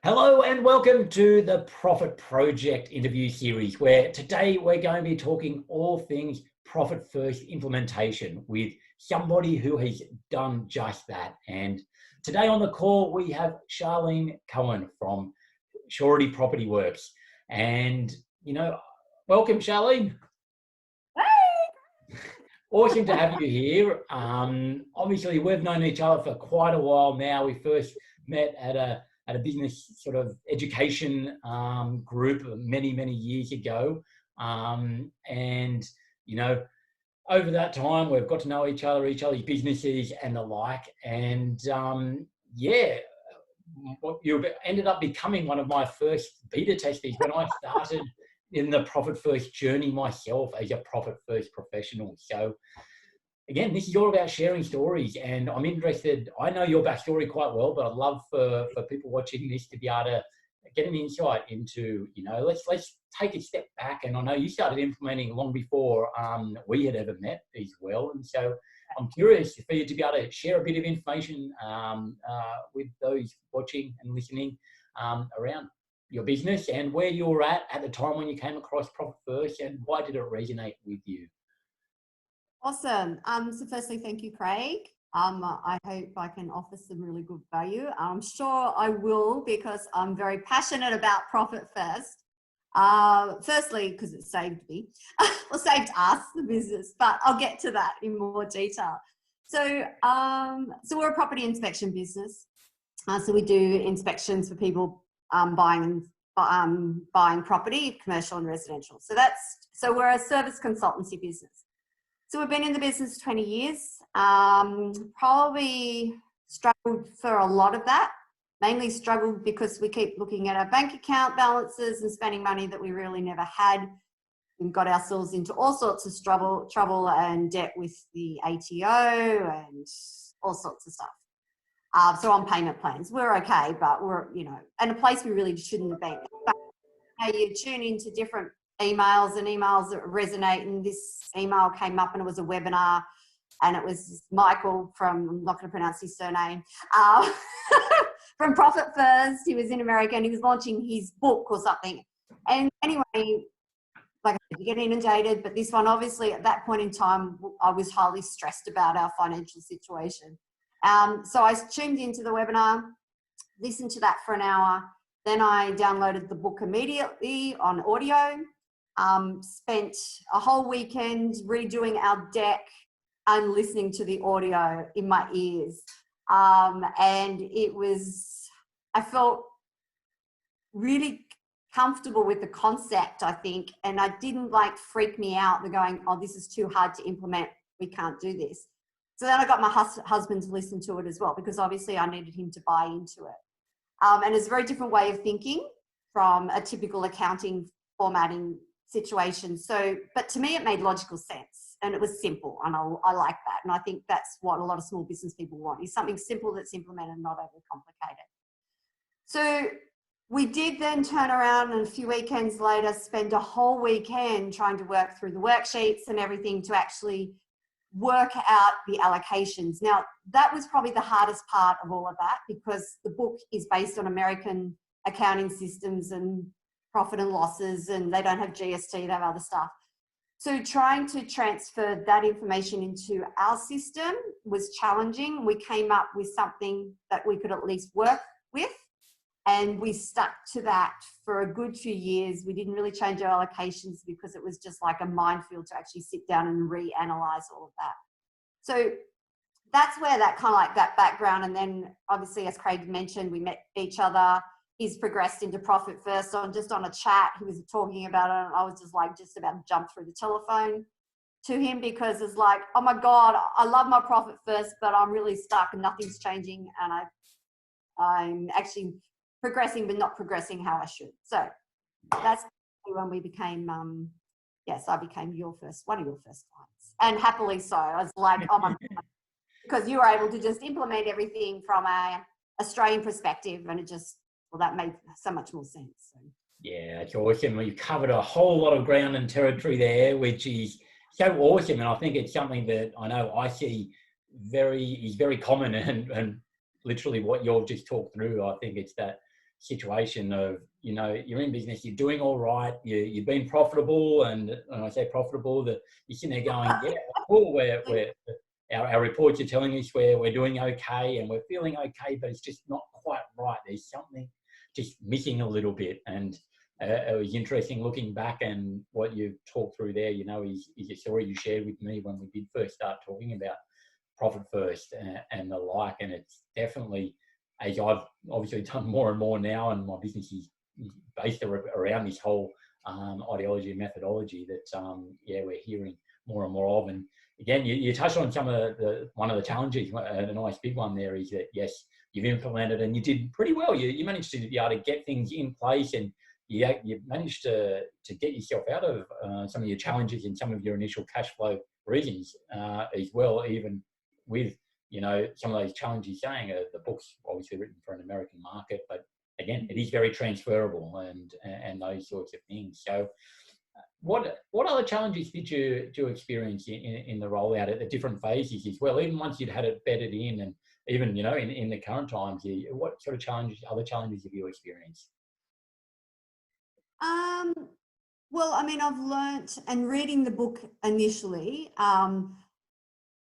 Hello and welcome to the Profit Project interview series, where today we're going to be talking all things profit first implementation with somebody who has done just that. And today on the call, we have Sharlene Cohen from Surety Property Works. And, welcome, Sharlene. Hey! Awesome to have you here. Obviously, we've known each other for quite a while now. We first met at a business sort of education group many years ago. Over that time, we've got to know each other's businesses and the like. And you ended up becoming one of my first beta testers when I started in the profit first journey myself as a profit first professional. So again, this is all about sharing stories, and I'm interested. I know your backstory quite well, but I'd love for people watching this to be able to get an insight into, let's take a step back. And I know you started implementing long before we had ever met as well. And so I'm curious for you to be able to share a bit of information with those watching and listening around your business and where you were at the time when you came across Profit First, and why did it resonate with you? Awesome. So firstly, thank you, Craig. I hope I can offer some really good value. I'm sure I will, because I'm very passionate about Profit First. Firstly, because it saved me, or saved us, the business, but I'll get to that in more detail. So we're a property inspection business. So we do inspections for people buying property, commercial and residential. So we're a service consultancy business. So we've been in the business 20 years, probably struggled for a lot of that, mainly struggled because we keep looking at our bank account balances and spending money that we really never had, and got ourselves into all sorts of trouble and debt with the ATO and all sorts of stuff. So on payment plans, we're okay, but we're, and a place we really shouldn't have been. But you tune into different emails that resonate, and this email came up and it was a webinar, and it was Michael from, I'm not going to pronounce his surname, from Profit First. He was in America and he was launching his book or something. And anyway, like I said, you get inundated, but this one, obviously at that point in time, I was highly stressed about our financial situation. So I tuned into the webinar, listened to that for an hour. Then I downloaded the book immediately on audio, spent a whole weekend redoing our deck and listening to the audio in my ears. And I felt really comfortable with the concept, I think, and I didn't freak me out. They're going, oh, this is too hard to implement, we can't do this. So then I got my husband to listen to it as well, because obviously I needed him to buy into it. And it's a very different way of thinking from a typical accounting formatting situation. But to me, it made logical sense and it was simple, and I like that. And I think that's what a lot of small business people want, is something simple that's implemented, not overcomplicated. So we did then turn around, and a few weekends later, spend a whole weekend trying to work through the worksheets and everything to actually work out the allocations. Now, that was probably the hardest part of all of that, because the book is based on American accounting systems and profit and losses, and they don't have GST, they have other stuff. So trying to transfer that information into our system was challenging. We came up with something that we could at least work with, and we stuck to that for a good few years. We didn't really change our allocations because it was just like a minefield to actually sit down and reanalyze all of that. So that's where that kind of that background. And then obviously, as Craig mentioned, we met each other. He's progressed into Profit First just on a chat. He was talking about it, and I was just about to jump through the telephone to him, because it's like, oh my God, I love my Profit First, but I'm really stuck and nothing's changing. And I'm actually progressing, but not progressing how I should. So that's when we became, I became one of your first clients, and happily so. I was like, oh my God, because you were able to just implement everything from a Australian perspective, and that made so much more sense. So. Yeah, it's awesome. You covered a whole lot of ground and territory there, which is so awesome. And I think it's something that I know I see is very common, and literally what you've just talked through. I think it's that situation of, you know, you're in business, you're doing all right, you've been profitable, and when I say profitable, that you're sitting there going, yeah, cool, our reports are telling us we're doing okay and we're feeling okay, but it's just not quite right. There's something just missing a little bit. And it was interesting looking back, and what you've talked through there, you know, is a story you shared with me when we did first start talking about profit first and the like. And it's definitely, as I've obviously done more and more now, and my business is based around this whole ideology and methodology that, yeah, we're hearing more and more of. And again, you touched on some of one of the challenges, a nice big one there is that, yes, you've implemented and you did pretty well. You managed to be able to get things in place, and you managed to get yourself out of some of your challenges and some of your initial cash flow reasons as well, even with, you know, some of those challenges saying the book's obviously written for an American market, but again, it is very transferable and those sorts of things. So what other challenges did you experience in the rollout at the different phases as well, even once you'd had it bedded in, and even, you know, in the current times, what sort of other challenges have you experienced? Well, I mean, I've learnt, and reading the book initially,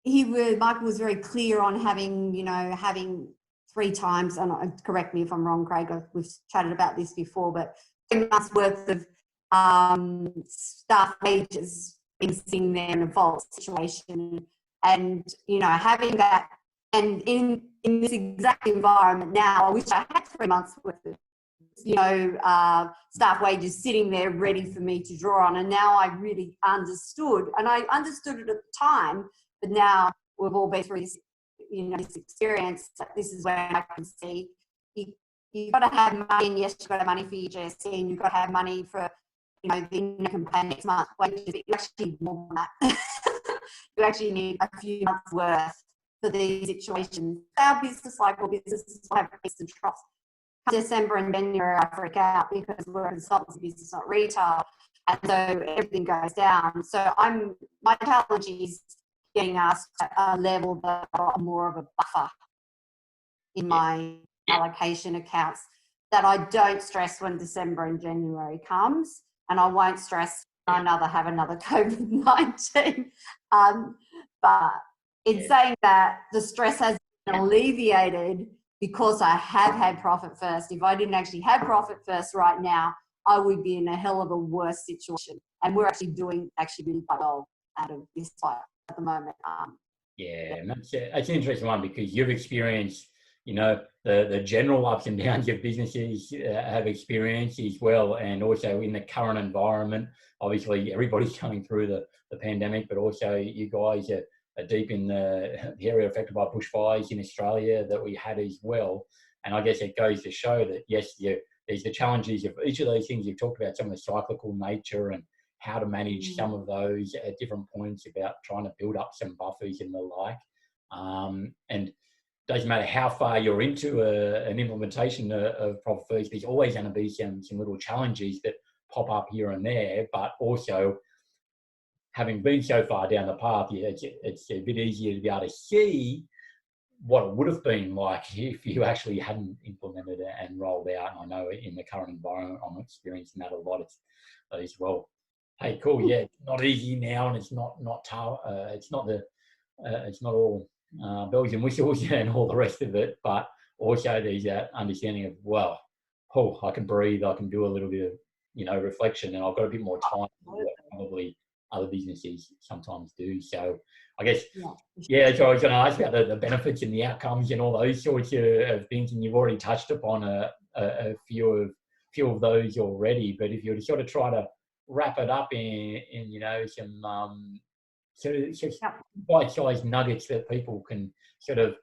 Michael was very clear on having 3 times, and correct me if I'm wrong, Craig, we've chatted about this before, but 3 months worth of staff wages being sitting there in a vault situation, and, you know, having that, and in this exact environment now, I wish I had 3 months worth of, you know, staff wages sitting there ready for me to draw on. And now I really understood, and I understood it at the time, but now we've all been through this, you know, this experience. This is where I can see you've got to have money, and yes, you've got to have money for your GST, and you've got to have money for, you know, then you can pay next month wages. You actually need more than that. You actually need a few months worth for these situations. Our business, like all businesses, will have peaks and troughs. December and January, I freak out because we're a consultancy business, not retail, and so everything goes down. So my challenge is getting us to a level that I've got more of a buffer in my allocation accounts, that I don't stress when December and January comes, and I won't stress have another COVID-19. But in saying that, the stress has been alleviated because I have had profit first. If I didn't actually have profit first right now, I would be in a hell of a worse situation. And we're actually doing really quite well out of this fight at the moment. And that's an interesting one, because you've experienced, you know, the general ups and downs of businesses have experienced as well, and also in the current environment. Obviously, everybody's coming through the pandemic, but also you guys are deep in the area affected by bushfires in Australia that we had as well. And I guess it goes to show that, yes, there's the challenges of each of those things you've talked about, some of the cyclical nature and how to manage some of those at different points, about trying to build up some buffers and the like. And doesn't matter how far you're into an implementation of Profit First, there's always going to be some little challenges that pop up here and there, but also, having been so far down the path, it's a bit easier to be able to see what it would have been like if you actually hadn't implemented it and rolled out. And I know in the current environment, I'm experiencing that a lot as well. Hey, cool. Yeah, it's not easy now, and it's not tough. It's not all bells and whistles and all the rest of it, but also there's that understanding of, well, I can breathe. I can do a little bit of, you know, reflection, and I've got a bit more time than what probably other businesses sometimes do. So I guess, so I was going to ask about the benefits and the outcomes and all those sorts of things, and you've already touched upon a few of those already. But if you were to sort of try to wrap it up in you know, some sort of bite-sized nuggets that people can sort of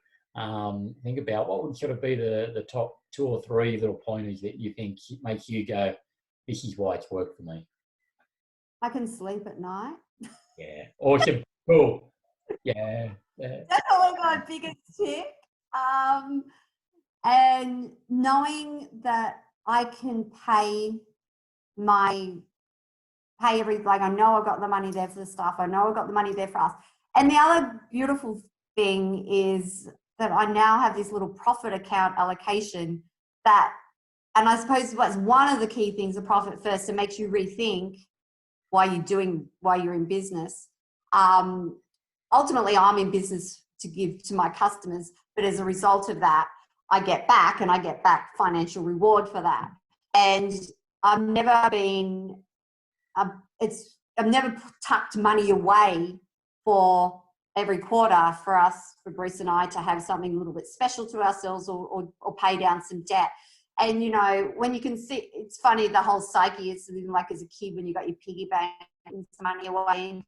think about, what would sort of be the top 2 or 3 little pointers that you think makes you go, this is why it's worked for me? I can sleep at night. Yeah, awesome, cool. Yeah. That's probably my biggest tip. And knowing that I can pay like, I know I've got the money there for the staff. I know I've got the money there for us. And the other beautiful thing is that I now have this little profit account allocation that And I suppose what's one of the key things of Profit First, it makes you rethink why you're in business. Ultimately, I'm in business to give to my customers, but as a result of that, I get back financial reward for that. And I've never been, I've never tucked money away for every quarter for Bruce and I to have something a little bit special to ourselves or pay down some debt. And, you know, when you can see, it's funny, the whole psyche is like as a kid when you got your piggy bank and some money away.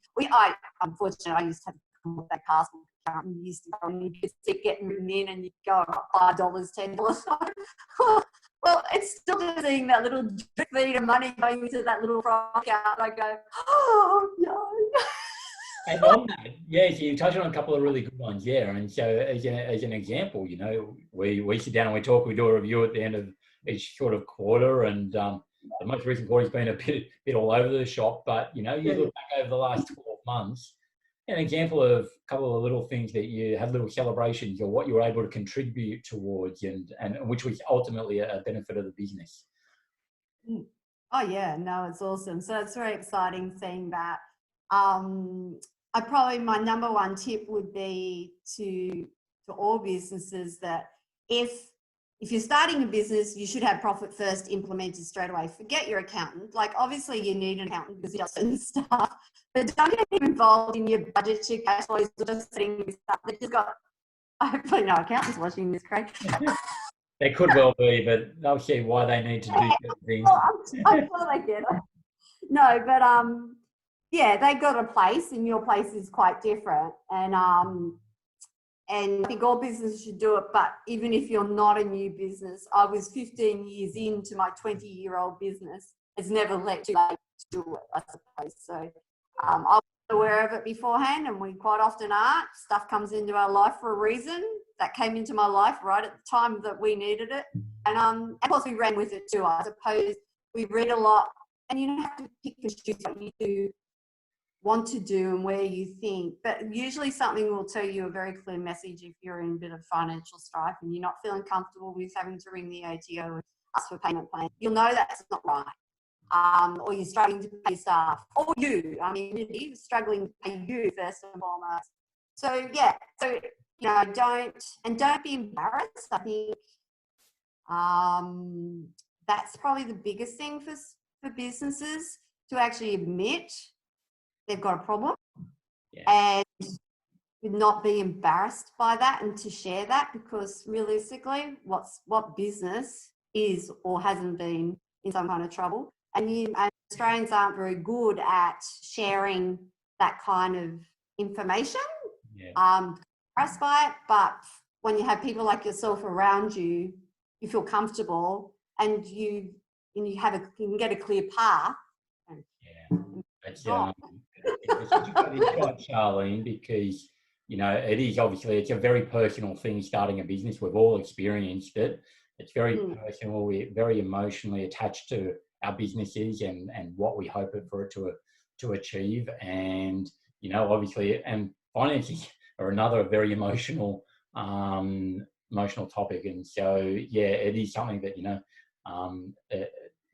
Unfortunately, I used to have to come with that castle account and used to go and you could see getting written in and you'd go $5, $10. Well, it's still just seeing that little drip feed of money going into that little frog account. I go, oh, no. And on that, yeah, so you touched on a couple of really good ones, yeah. And so as an example, you know, we sit down and we talk, we do a review at the end of each sort of quarter, and the most recent quarter's been a bit all over the shop, but, you know, you look back over the last 12 months, an example of a couple of little things that you had, little celebrations, or what you were able to contribute towards, and which was ultimately a benefit of the business. Oh, yeah, no, it's awesome. So it's very exciting seeing that. My number one tip would be to all businesses that if you're starting a business, you should have Profit First implemented straight away. Forget your accountant. Like, obviously you need an accountant because he does certain stuff, but don't get involved in your budget, your cash flows, or just setting this up. They just got, hopefully no accountants watching this, Craig. They could well be, but they'll see why they need to do certain things. Well, I'm sure they get it. No, but yeah, they got a place, and your place is quite different. And I think all businesses should do it. But even if you're not a new business, I was 15 years into my 20-year-old business. It's never too late to do it, I suppose. So I was aware of it beforehand, and we quite often are. Stuff comes into our life for a reason. That came into my life right at the time that we needed it. And of course, we ran with it too. I suppose we read a lot, and you don't have to pick and choose what you do, want to do and where you think, but usually something will tell you a very clear message if you're in a bit of financial strife and you're not feeling comfortable with having to ring the ATO and ask for payment plan. You'll know that's not right. Or you're struggling to pay staff, or you're struggling to pay you first and foremost. So yeah, you know, don't be embarrassed. I think that's probably the biggest thing for businesses, to actually admit they've got a problem, and not be embarrassed by that, and to share that, because realistically, what business is or hasn't been in some kind of trouble, and Australians aren't very good at sharing that kind of information. Impressed by it, but when you have people like yourself around you, you feel comfortable, and you can get a clear path. It's such a good insight, Sharlene, because, you know, it's a very personal thing, starting a business. We've all experienced it. It's very personal. We're very emotionally attached to our businesses and what we hope for it to achieve. And, you know, obviously, and finances are another very emotional topic. And so, yeah, it is something that, you know,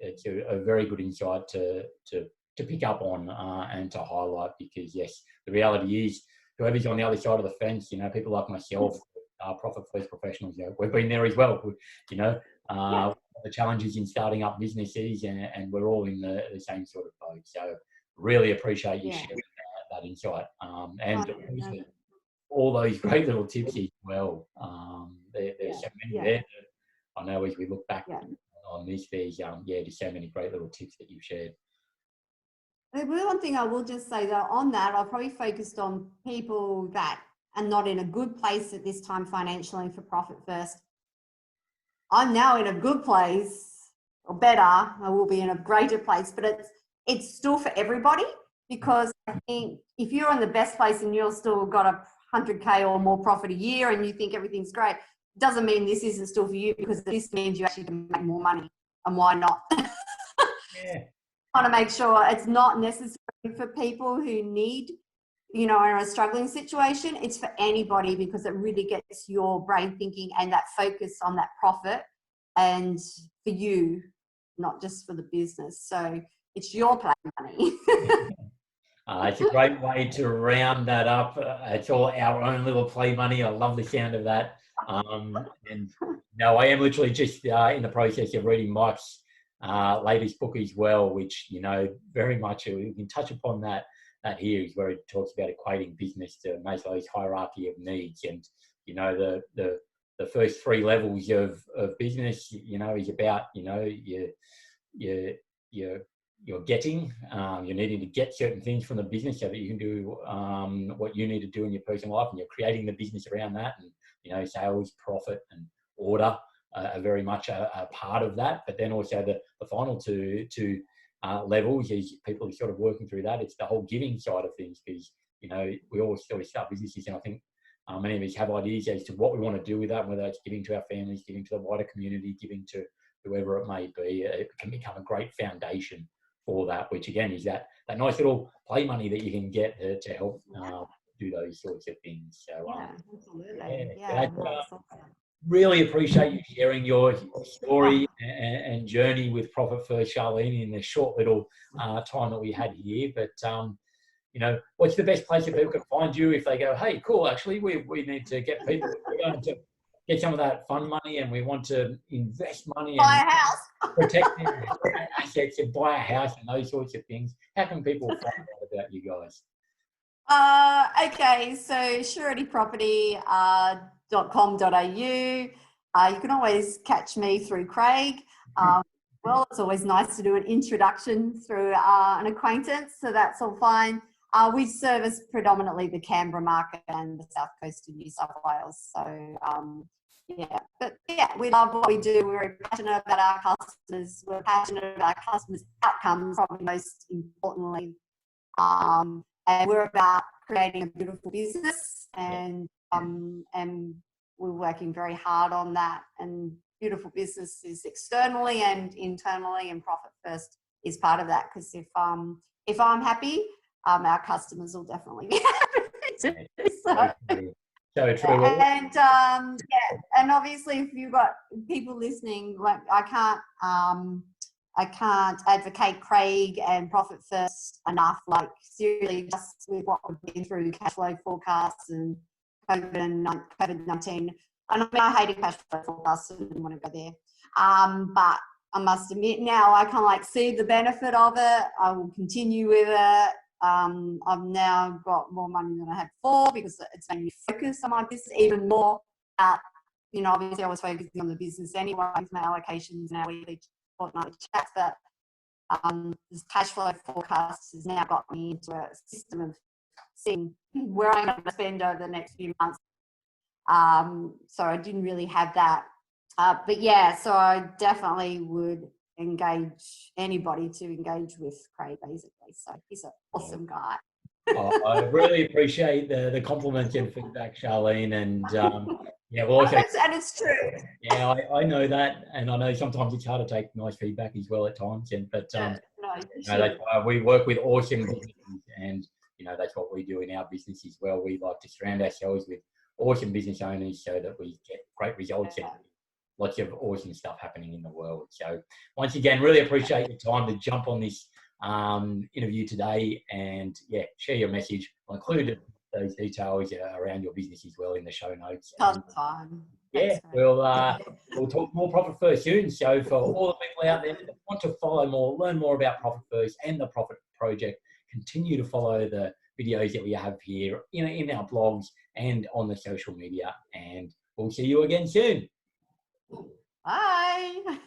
it's a very good insight to pick up on and to highlight, because yes, the reality is, whoever's on the other side of the fence, you know, people like myself, Profit First professionals, you know, we've been there as well. You know, the challenges in starting up businesses, and we're all in the same sort of boat. So really appreciate you sharing that insight, and all those great little tips as well. There's so many there that I know as we look back on this, there's just so many great little tips that you've shared. The one thing I will just say though on that, I've probably focused on people that are not in a good place at this time financially for Profit First. I'm now in a good place, or better. I will be in a greater place, but it's still for everybody, because I think if you're in the best place and you're still got a 100K or more profit a year and you think everything's great, it doesn't mean this isn't still for you, because this means you actually can make more money, and why not? Want to make sure it's not necessary for people who need, you know, are in a struggling situation. It's for anybody, because it really gets your brain thinking and that focus on that profit and for you, not just for the business. So it's your play money. It's a great way to round that up. It's all our own little play money. I love the sound of that. And no, I am literally just in the process of reading Mike's latest book as well, which, you know, very much we can touch upon that here is where it talks about equating business to Maslow's hierarchy of needs. And, you know, the first 3 levels of business, you know, is about, you know, you're getting, you're needing to get certain things from the business so that you can do what you need to do in your personal life, and you're creating the business around that. And, you know, sales, profit and order are very much a part of that. But then also the final two levels is people are sort of working through that. It's the whole giving side of things, because, you know, we all sort of start businesses, and I think many of us have ideas as to what we want to do with that, whether it's giving to our families, giving to the wider community, giving to whoever it may be. It can become a great foundation for that, which again is that nice little play money that you can get to help do those sorts of things. So absolutely. really appreciate you sharing your story and journey with Profit First, Sharlene, in the short little time that we had here. But you know, what's the best place that people can find you if they go, hey, cool, actually we need to get people, we're going to get some of that fund money and we want to invest money Buy and a house, protect their assets and buy a house and those sorts of things. How can people find out about you guys? Okay, so suretyproperty.com.au. You can always catch me through Craig. Well, it's always nice to do an introduction through an acquaintance, so that's all fine. We service predominantly the Canberra market and the south coast of New South Wales. So, we love what we do. We're very passionate about our customers. We're passionate about our customers' outcomes, probably most importantly. And we're about creating a beautiful business, and we're working very hard on that. And beautiful business is externally and internally, and Profit First is part of that. Because if I'm happy, our customers will definitely be happy too. So true. And obviously, if you've got people listening, like I can't advocate Craig and Profit First enough. Like seriously, just with what we've been through, cash flow forecasts and COVID-19. And I mean, I hated cash flow forecasts and didn't want to go there. But I must admit now I kind of like see the benefit of it. I will continue with it. I've now got more money than I had before because it's made me focus on my business even more. You know, obviously I was focusing on the business anyway with my allocations and our weekly fortnightly chats, but this cash flow forecast has now got me into a system of seeing where I'm going to spend over the next few months. So I didn't really have that. But yeah, so I definitely would engage anybody to engage with Craig, basically. So he's an awesome guy. I really appreciate the compliments and feedback, Sharlene. And and it's true. Yeah, I know that, and I know sometimes it's hard to take nice feedback as well at times. But that's why we work with awesome businesses, and you know that's what we do in our business as well. We like to surround ourselves with awesome business owners so that we get great results and lots of awesome stuff happening in the world. So once again, really appreciate your time to jump on this interview today, and share your message. I'll include those details around your business as well in the show notes. Time. We'll talk more Profit First soon. So for all the people out there that want to follow more, learn more about Profit First and the Profit Project, continue to follow the videos that we have here in our blogs and on the social media. And we'll see you again soon. Bye.